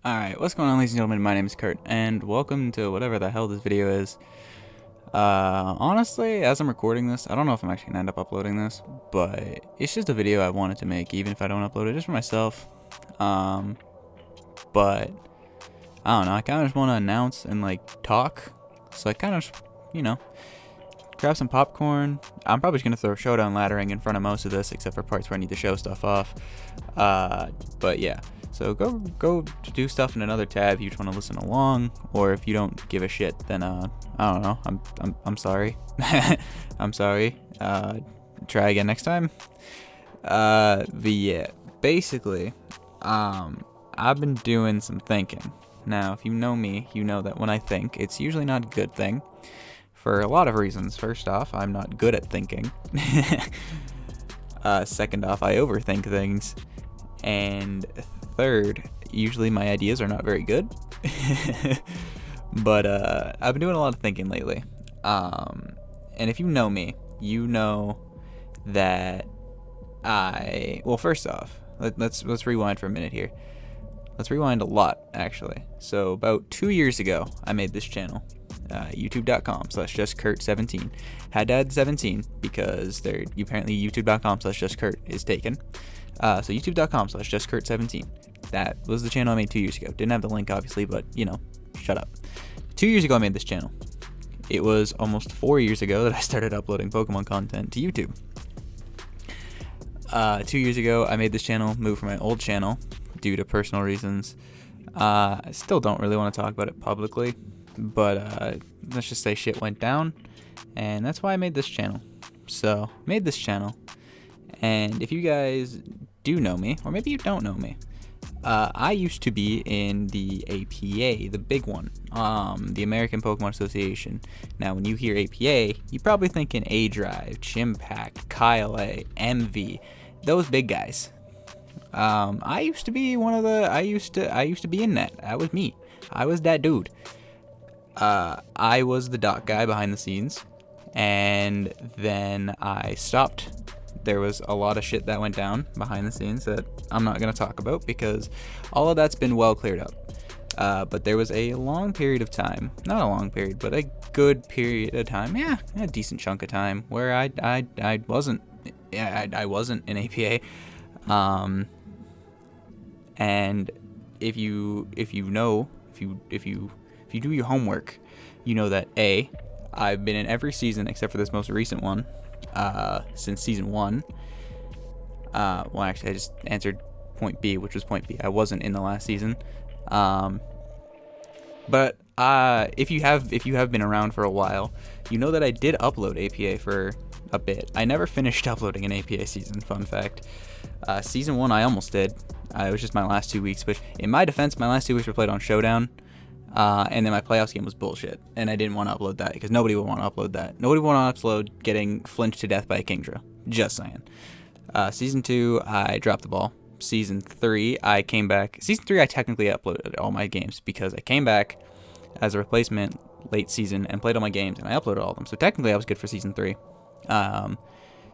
Alright, what's going on, ladies and gentlemen? My name is Kurt, and welcome to whatever the hell this video is. Honestly, as I'm recording this, I don't know if I'm actually gonna end up uploading this, but it's just a video I wanted to make, even if I don't upload it, just for myself. But, I don't know, I kind of just want to announce and, talk, so I kind of just, grab some popcorn. I'm probably just gonna throw showdown laddering in front of most of this, except for parts where I need to show stuff off. But yeah. So go do stuff in another tab if you just want to listen along, or if you don't give a shit, then I don't know. I'm sorry. I'm sorry. Try again next time. But yeah, basically, I've been doing some thinking. Now, if you know me, you know that when I think, it's usually not a good thing, for a lot of reasons. First off, I'm not good at thinking. Second off, I overthink things. And third, usually my ideas are not very good. But I've been doing a lot of thinking lately. And if you know me, you know that well, first off, let's rewind for a minute here. Let's rewind a lot, actually. So about 2 years ago, I made this channel, youtube.com/justkurt17. Had to add 17 because apparently youtube.com/justkurt is taken. So youtube.com/justkurt17. That was the channel I made 2 years ago. Didn't have the link, obviously, but, shut up. 2 years ago, I made this channel. It was almost 4 years ago that I started uploading Pokemon content to YouTube. 2 years ago, I made this channel, moved from my old channel due to personal reasons. I still don't really want to talk about it publicly, but let's just say shit went down, and that's why I made this channel. So, made this channel, and if you guys do know me, or maybe you don't know me, I used to be in the APA, the big one, the American Pokemon Association. Now, when you hear APA, you probably think in A-Drive, Chimpact, Kylie, MV, those big guys. I used to be I used to be in that. That was me. I was that dude. I was the doc guy behind the scenes, and then I stopped. There was a lot of shit that went down behind the scenes that I'm not going to talk about because all of that's been well cleared up. But there was a long period of time, not a long period, but a good period of time, a decent chunk of time where I wasn't in APA. And if you do your homework, you know that I've been in every season except for this most recent one. Since season 1. Well, actually, I just answered point B, which was point B. I wasn't in the last season. But if you have been around for a while, you know that I did upload APA for a bit. I never finished uploading an APA season. Fun fact. Season 1, I almost did. It was just my last 2 weeks, which, in my defense, my last 2 weeks were played on Showdown. And then my playoffs game was bullshit, and I didn't want to upload that because nobody would want to upload that. Nobody would want to upload getting flinched to death by a Kingdra. Just saying. Season 2, I dropped the ball. Season 3, I came back. Season 3, I technically uploaded all my games because I came back as a replacement late season and played all my games, and I uploaded all of them. So technically, I was good for Season 3.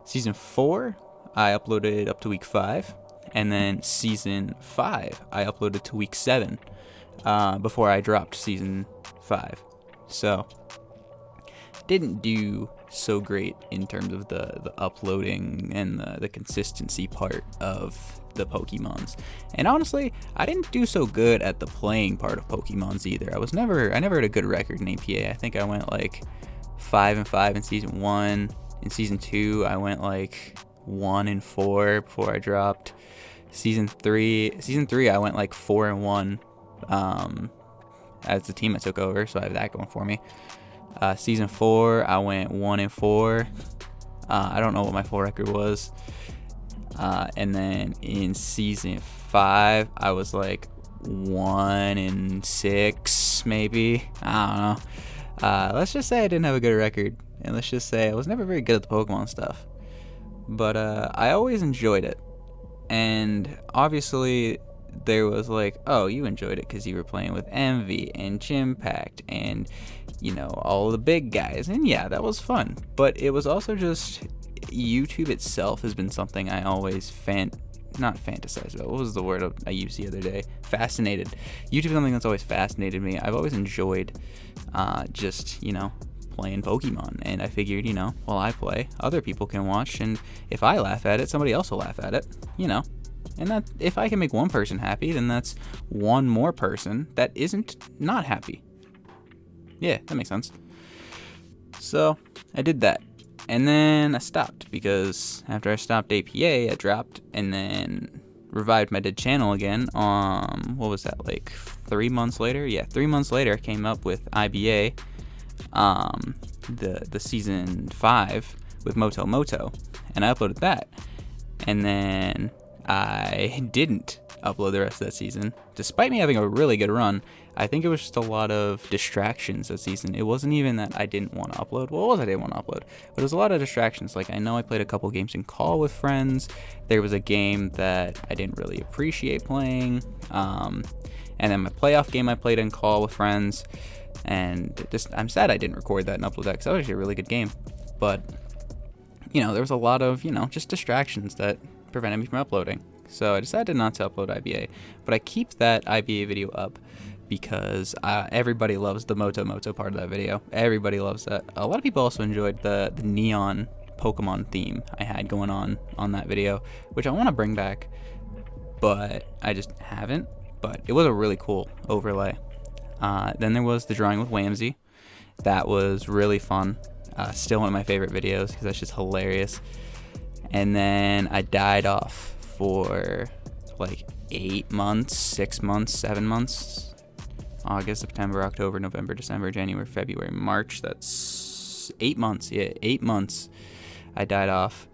Season 4, I uploaded up to week 5, and then Season 5, I uploaded to week 7. Before I dropped season 5. So, didn't do so great in terms of the uploading and the consistency part of the Pokemons. And honestly, I didn't do so good at the playing part of Pokemons either. I never had a good record in APA. I think I went 5-5 in season 1. In season 2, I went 1-4 before I dropped. Season 3, I went 4-1. As the team I took over, so I have that going for me. Season 4, I went 1-4. I don't know what my full record was. And then in season 5, I was 1-6, maybe. I don't know. Let's just say I didn't have a good record, and let's just say I was never very good at the Pokemon stuff. But I always enjoyed it, and obviously there was oh, you enjoyed it because you were playing with Envy and Chimpact and, all the big guys. And yeah, that was fun. But it was also just, YouTube itself has been something I always not fantasized about. What was the word I used the other day? Fascinated. YouTube is something that's always fascinated me. I've always enjoyed just, playing Pokemon. And I figured, while I play, other people can watch. And if I laugh at it, somebody else will laugh at it, And that if I can make one person happy, then that's one more person that isn't not happy. Yeah, that makes sense. So I did that. And then I stopped because after I stopped APA, I dropped and then revived my dead channel again. What was that, like 3 months later? Yeah, 3 months later, I came up with IBA, the season 5 with Moto, and I uploaded that. And then I didn't upload the rest of that season, despite me having a really good run. I think it was just a lot of distractions that season. It wasn't even that I didn't want to upload. Well, it was I didn't want to upload, but it was a lot of distractions. Like, I know I played a couple games in call with friends. There was a game that I didn't really appreciate playing. And then my playoff game I played in call with friends. And I'm sad I didn't record that and upload that because that was actually a really good game. But, there was a lot of, just distractions that prevented me from uploading. So I decided not to upload IBA. But I keep that IBA video up because everybody loves the Moto part of that video. Everybody loves that. A lot of people also enjoyed the neon Pokemon theme I had going on that video, which I want to bring back, but I just haven't. But it was a really cool overlay. Then there was the drawing with Whamsy. That was really fun. Still one of my favorite videos because that's just hilarious. And then I died off for like 8 months, 6 months, 7 months. August, September, October, November, December, January, February, March. That's 8 months. Yeah, 8 months I died off.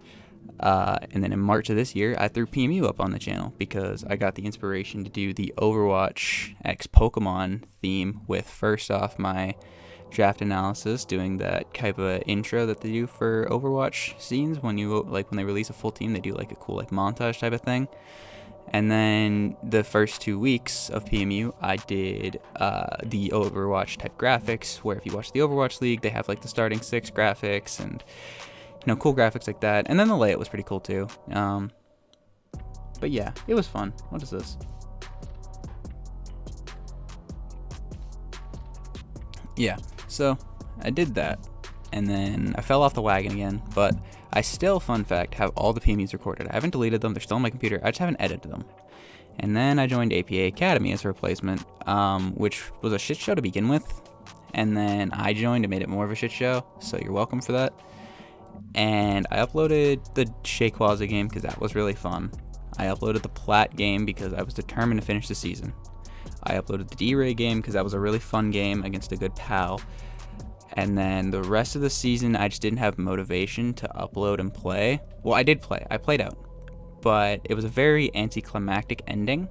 And then in March of this year, I threw PMU up on the channel because I got the inspiration to do the Overwatch X Pokemon theme with, first off, my draft analysis, doing that type of intro that they do for Overwatch scenes when they release a full team. They do like a cool montage type of thing. And then the first 2 weeks of PMU, I did the Overwatch type graphics, where if you watch the Overwatch League, they have like the starting 6 graphics and cool graphics like that. And then the layout was pretty cool too. But yeah, it was fun. What is this? Yeah, so I did that, and then I fell off the wagon again, but I still, fun fact, have all the PMUs recorded. I haven't deleted them. They're still on my computer. I just haven't edited them. And then I joined APA Academy as a replacement, which was a shit show to begin with. And then I joined and made it more of a shit show, so you're welcome for that. And I uploaded the Shayquaza game because that was really fun. I uploaded the Plat game because I was determined to finish the season. I uploaded the D-Ray game because that was a really fun game against a good pal. And then the rest of the season, I just didn't have motivation to upload and play. Well, I did play. I played out. But it was a very anticlimactic ending,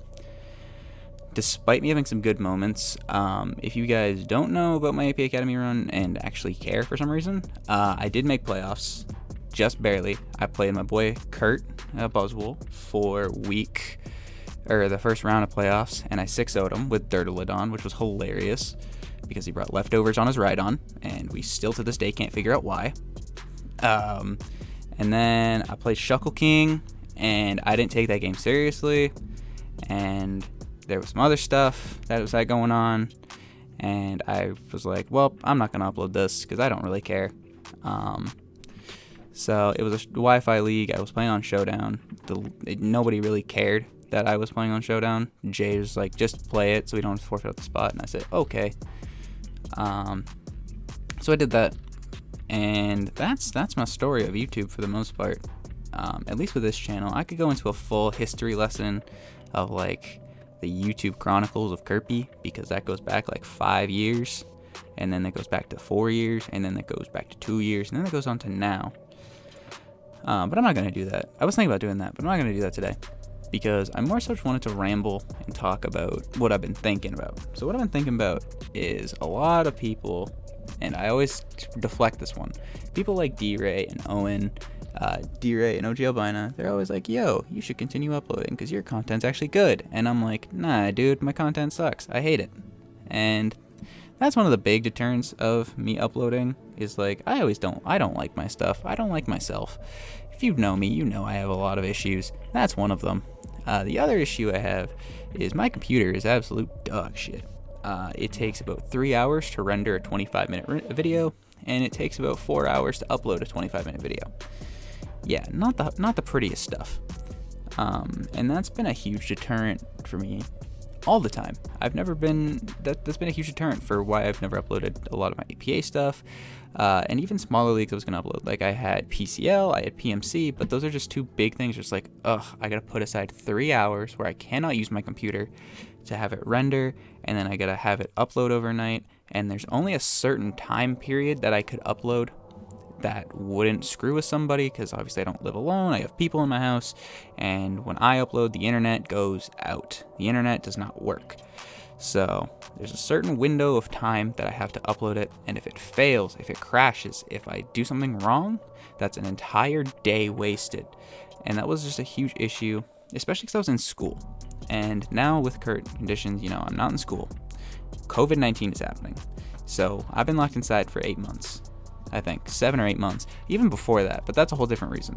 despite me having some good moments. If you guys don't know about my AP Academy run and actually care for some reason, I did make playoffs, just barely. I played my boy Kurt Buzzwool for the first round of playoffs, and I 6-0'd him with Dirtolodon, which was hilarious because he brought leftovers on his Rhydon, and we still to this day can't figure out why. And then I played Shuckle King, and I didn't take that game seriously, and there was some other stuff that was going on, and I was like, well, I'm not going to upload this because I don't really care. So it was a Wi-Fi league. I was playing on Showdown. Nobody really cared that I was playing on Showdown. Jay was like, just play it so we don't have to forfeit out the spot, and I said, okay. So I did that, and that's my story of YouTube for the most part. At least with this channel, I could go into a full history lesson of like the YouTube Chronicles of Kirby, because that goes back like 5 years, and then that goes back to 4 years, and then that goes back to 2 years, and then that goes on to now. But I'm not going to do that. I was thinking about doing that, but I'm not going to do that today, because I more so just wanted to ramble and talk about what I've been thinking about. So what I've been thinking about is a lot of people, and I always deflect this one, people like D-Ray and Owen, D-Ray and OG Albina, they're always like, yo, you should continue uploading because your content's actually good. And I'm like, nah, dude, my content sucks. I hate it. And that's one of the big deterrents of me uploading, is like, I don't like my stuff. I don't like myself. If you know me, you know I have a lot of issues. That's one of them. The other issue I have is my computer is absolute dog shit. It takes about 3 hours to render a 25-minute video, and it takes about 4 hours to upload a 25-minute video. Yeah, not the prettiest stuff. And that's been a huge deterrent for me all the time. That's been a huge deterrent for why I've never uploaded a lot of my APA stuff, and even smaller leagues I was gonna upload. Like I had PCL, I had PMC, but those are just two big things. Just like, I gotta put aside 3 hours where I cannot use my computer to have it render, and then I gotta have it upload overnight, and there's only a certain time period that I could upload that wouldn't screw with somebody, because obviously I don't live alone, I have people in my house, and when I upload, the internet goes out. The internet does not work. So there's a certain window of time that I have to upload it, and if it fails, if it crashes, if I do something wrong, that's an entire day wasted. And that was just a huge issue, especially because I was in school. And now with current conditions, I'm not in school. COVID-19 is happening. So I've been locked inside for 8 months. I think 7 or 8 months, even before that, but that's a whole different reason.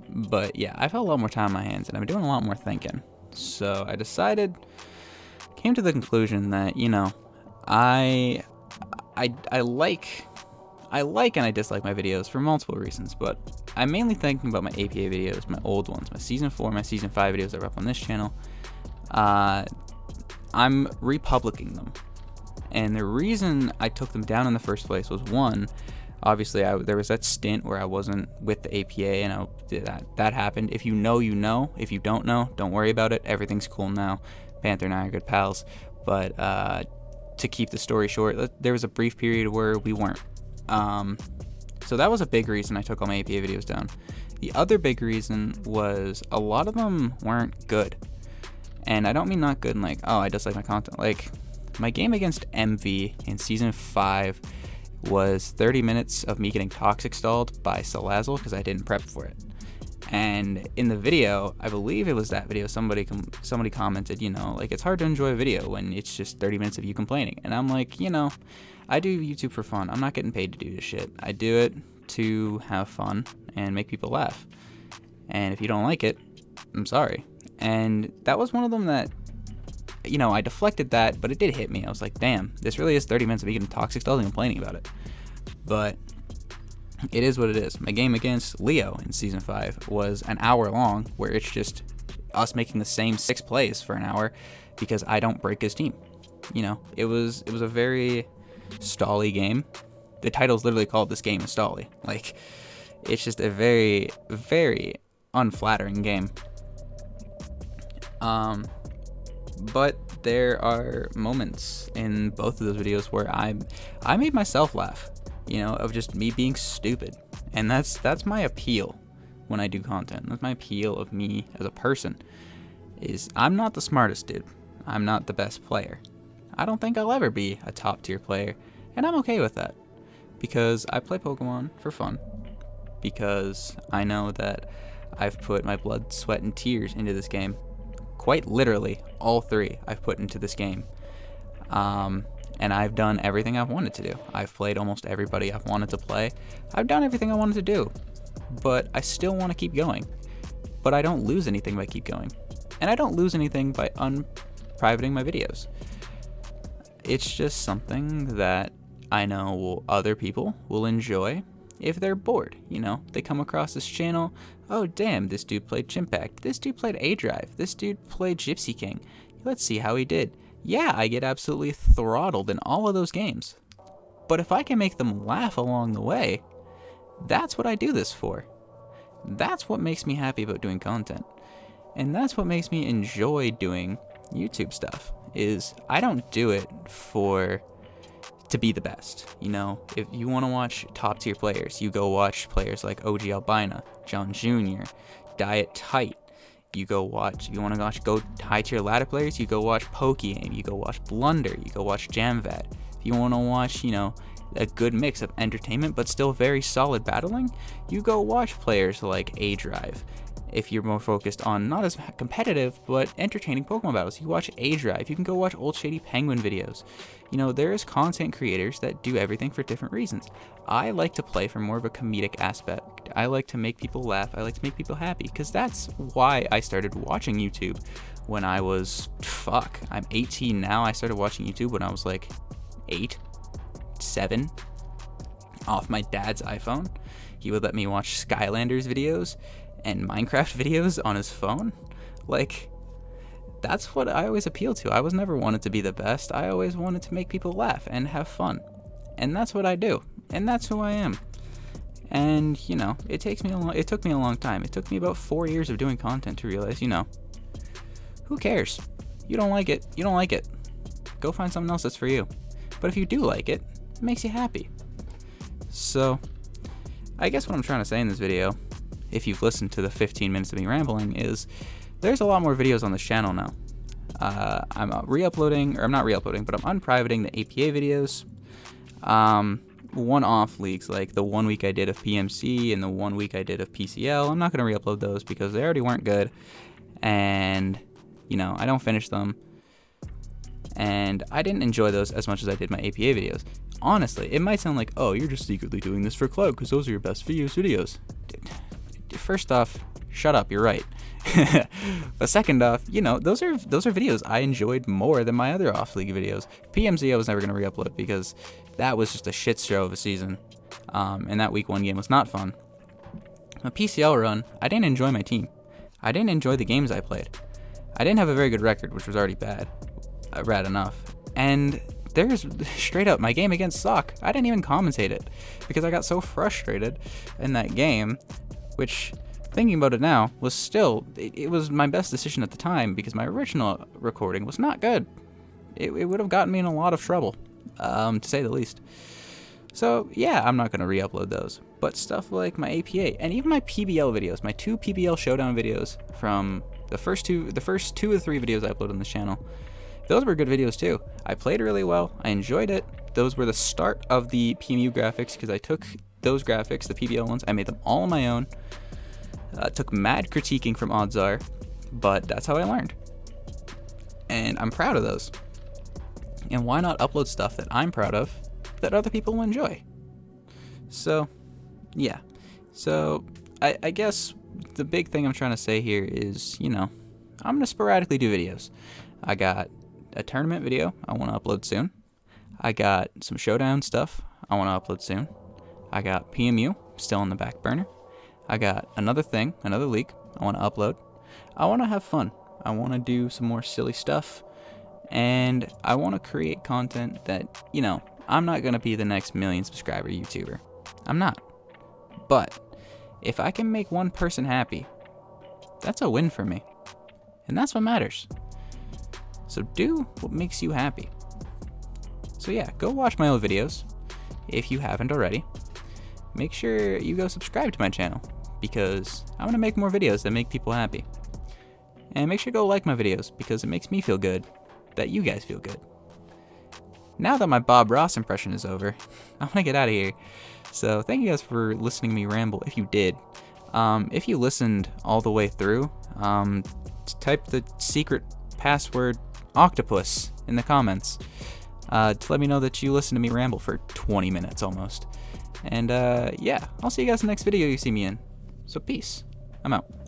But yeah, I've had a lot more time on my hands, and I've been doing a lot more thinking. So I came to the conclusion that, I like and I dislike my videos for multiple reasons, but I'm mainly thinking about my APA videos, my old ones, my Season 4, my Season 5 videos that are up on this channel. I'm republishing them. And the reason I took them down in the first place was, one, obviously there was that stint where I wasn't with the APA, and that happened. If you know, you know. If you don't know, don't worry about it. Everything's cool now. Panther and I are good pals. But to keep the story short, there was a brief period where we weren't. So that was a big reason I took all my APA videos down. The other big reason was a lot of them weren't good. And I don't mean not good in like, I dislike my content. Like, my game against MV in Season 5 was 30 minutes of me getting toxic stalled by Salazzle because I didn't prep for it. And in the video, I believe it was that video, somebody commented, like, it's hard to enjoy a video when it's just 30 minutes of you complaining. And I'm like, I do YouTube for fun. I'm not getting paid to do this shit. I do it to have fun and make people laugh. And if you don't like it, I'm sorry. And that was one of them that, I deflected that, but it did hit me. I was like, damn, this really is 30 minutes of me getting toxic stalled and complaining about it. But it is what it is. My game against Leo in Season 5 was an hour long, where it's just us making the same 6 plays for an hour because I don't break his team. It was a very stally game. The title's literally called "This Game is Stally." Like, it's just a very, very unflattering game. But there are moments in both of those videos where I made myself laugh, of just me being stupid. And that's my appeal when I do content. That's my appeal of me as a person, is I'm not the smartest dude. I'm not the best player. I don't think I'll ever be a top tier player, and I'm okay with that. Because I play Pokemon for fun. Because I know that I've put my blood, sweat, and tears into this game. Quite literally, all 3 I've put into this game. And I've done everything I've wanted to do. I've played almost everybody I've wanted to play. I've done everything I wanted to do. But I still want to keep going. But I don't lose anything by keep going. And I don't lose anything by unprivating my videos. It's just something that I know other people will enjoy if they're bored. They come across this channel, oh damn, this dude played Chimpact, this dude played A-Drive, this dude played Gypsy King, let's see how he did. Yeah, I get absolutely throttled in all of those games, but if I can make them laugh along the way, that's what I do this for. That's what makes me happy about doing content, and that's what makes me enjoy doing YouTube stuff, is I don't do it to be the best. If you want to watch top tier players, you go watch players like OG Albina, John Jr., Diet Tight. If you want to go high tier ladder players, you go watch Pokeaim, you go watch Blunder, you go watch Jamvad. If you want to watch, a good mix of entertainment but still very solid battling, you go watch players like A-Drive. If you're more focused on not as competitive but entertaining Pokemon battles, you watch Age Drive. You can go watch Old Shady Penguin videos. You know, there's content creators that do everything for different reasons. I like to play for more of a comedic aspect. I like to make people laugh. I like to make people happy, because that's why I started watching YouTube when I was, I'm 18 now. I started watching YouTube when I was like 8, 7, off my dad's iPhone. He would let me watch Skylanders videos and Minecraft videos on his phone. Like, that's what I always appealed to. I was never wanted to be the best. I always wanted to make people laugh and have fun. And that's what I do. And that's who I am. And, you know, it took me a long time. It took me about 4 years of doing content to realize, you know, who cares? You don't like it. You don't like it. Go find something else that's for you. But if you do like it, it makes you happy. So, I guess what I'm trying to say in this video, if you've listened to the 15 minutes of me rambling, is there's a lot more videos on this channel now. I'm re-uploading, or I'm not re-uploading, but I'm unprivating the APA videos. One-off leagues, like the 1 week I did of PMC and the 1 week I did of PCL, I'm not going to re-upload those because they already weren't good. And, you know, I don't finish them. And I didn't enjoy those as much as I did my APA videos. Honestly, it might sound like, oh, you're just secretly doing this for clout because those are your best videos. First off, shut up, you're right. But second off, you know, those are videos I enjoyed more than my other off-league videos. PMZ I was never going to re-upload because that was just a shit show of a season. And that week 1 game was not fun. My PCL run, I didn't enjoy my team. I didn't enjoy the games I played. I didn't have a very good record, which was already bad enough. And there's straight up my game against Sock. I didn't even commentate it because I got so frustrated in that game, which, thinking about it now, was still, it was my best decision at the time because my original recording was not good. It would have gotten me in a lot of trouble, to say the least. So yeah, I'm not going to re-upload those. But stuff like my APA and even my PBL videos, my 2 PBL showdown videos from the first two or three videos I uploaded on this channel, those were good videos too. I played really well. I enjoyed it. Those were the start of the PMU graphics because I took those graphics, the PBL ones, I made them all on my own. Took mad critiquing from OddsR, but that's how I learned. And I'm proud of those. And why not upload stuff that I'm proud of that other people will enjoy? So, yeah. So, I guess the big thing I'm trying to say here is, you know, I'm going to sporadically do videos. I got a tournament video I want to upload soon. I got some showdown stuff I want to upload soon. I got PMU still on the back burner. I got another league I want to upload. I want to have fun. I want to do some more silly stuff. And I want to create content that, you know, I'm not going to be the next 1 million subscriber YouTuber. I'm not. But if I can make one person happy, that's a win for me. And that's what matters. So do what makes you happy. So yeah, go watch my old videos if you haven't already. Make sure you go subscribe to my channel because I'm going to make more videos that make people happy. And make sure to go like my videos because it makes me feel good that you guys feel good. Now that my Bob Ross impression is over, I'm going to get out of here. So thank you guys for listening to me ramble, if you did. If you listened all the way through, type the secret password octopus in the comments to let me know that you listened to me ramble for 20 minutes almost. And yeah, I'll see you guys in the next video you see me in. So peace. I'm out.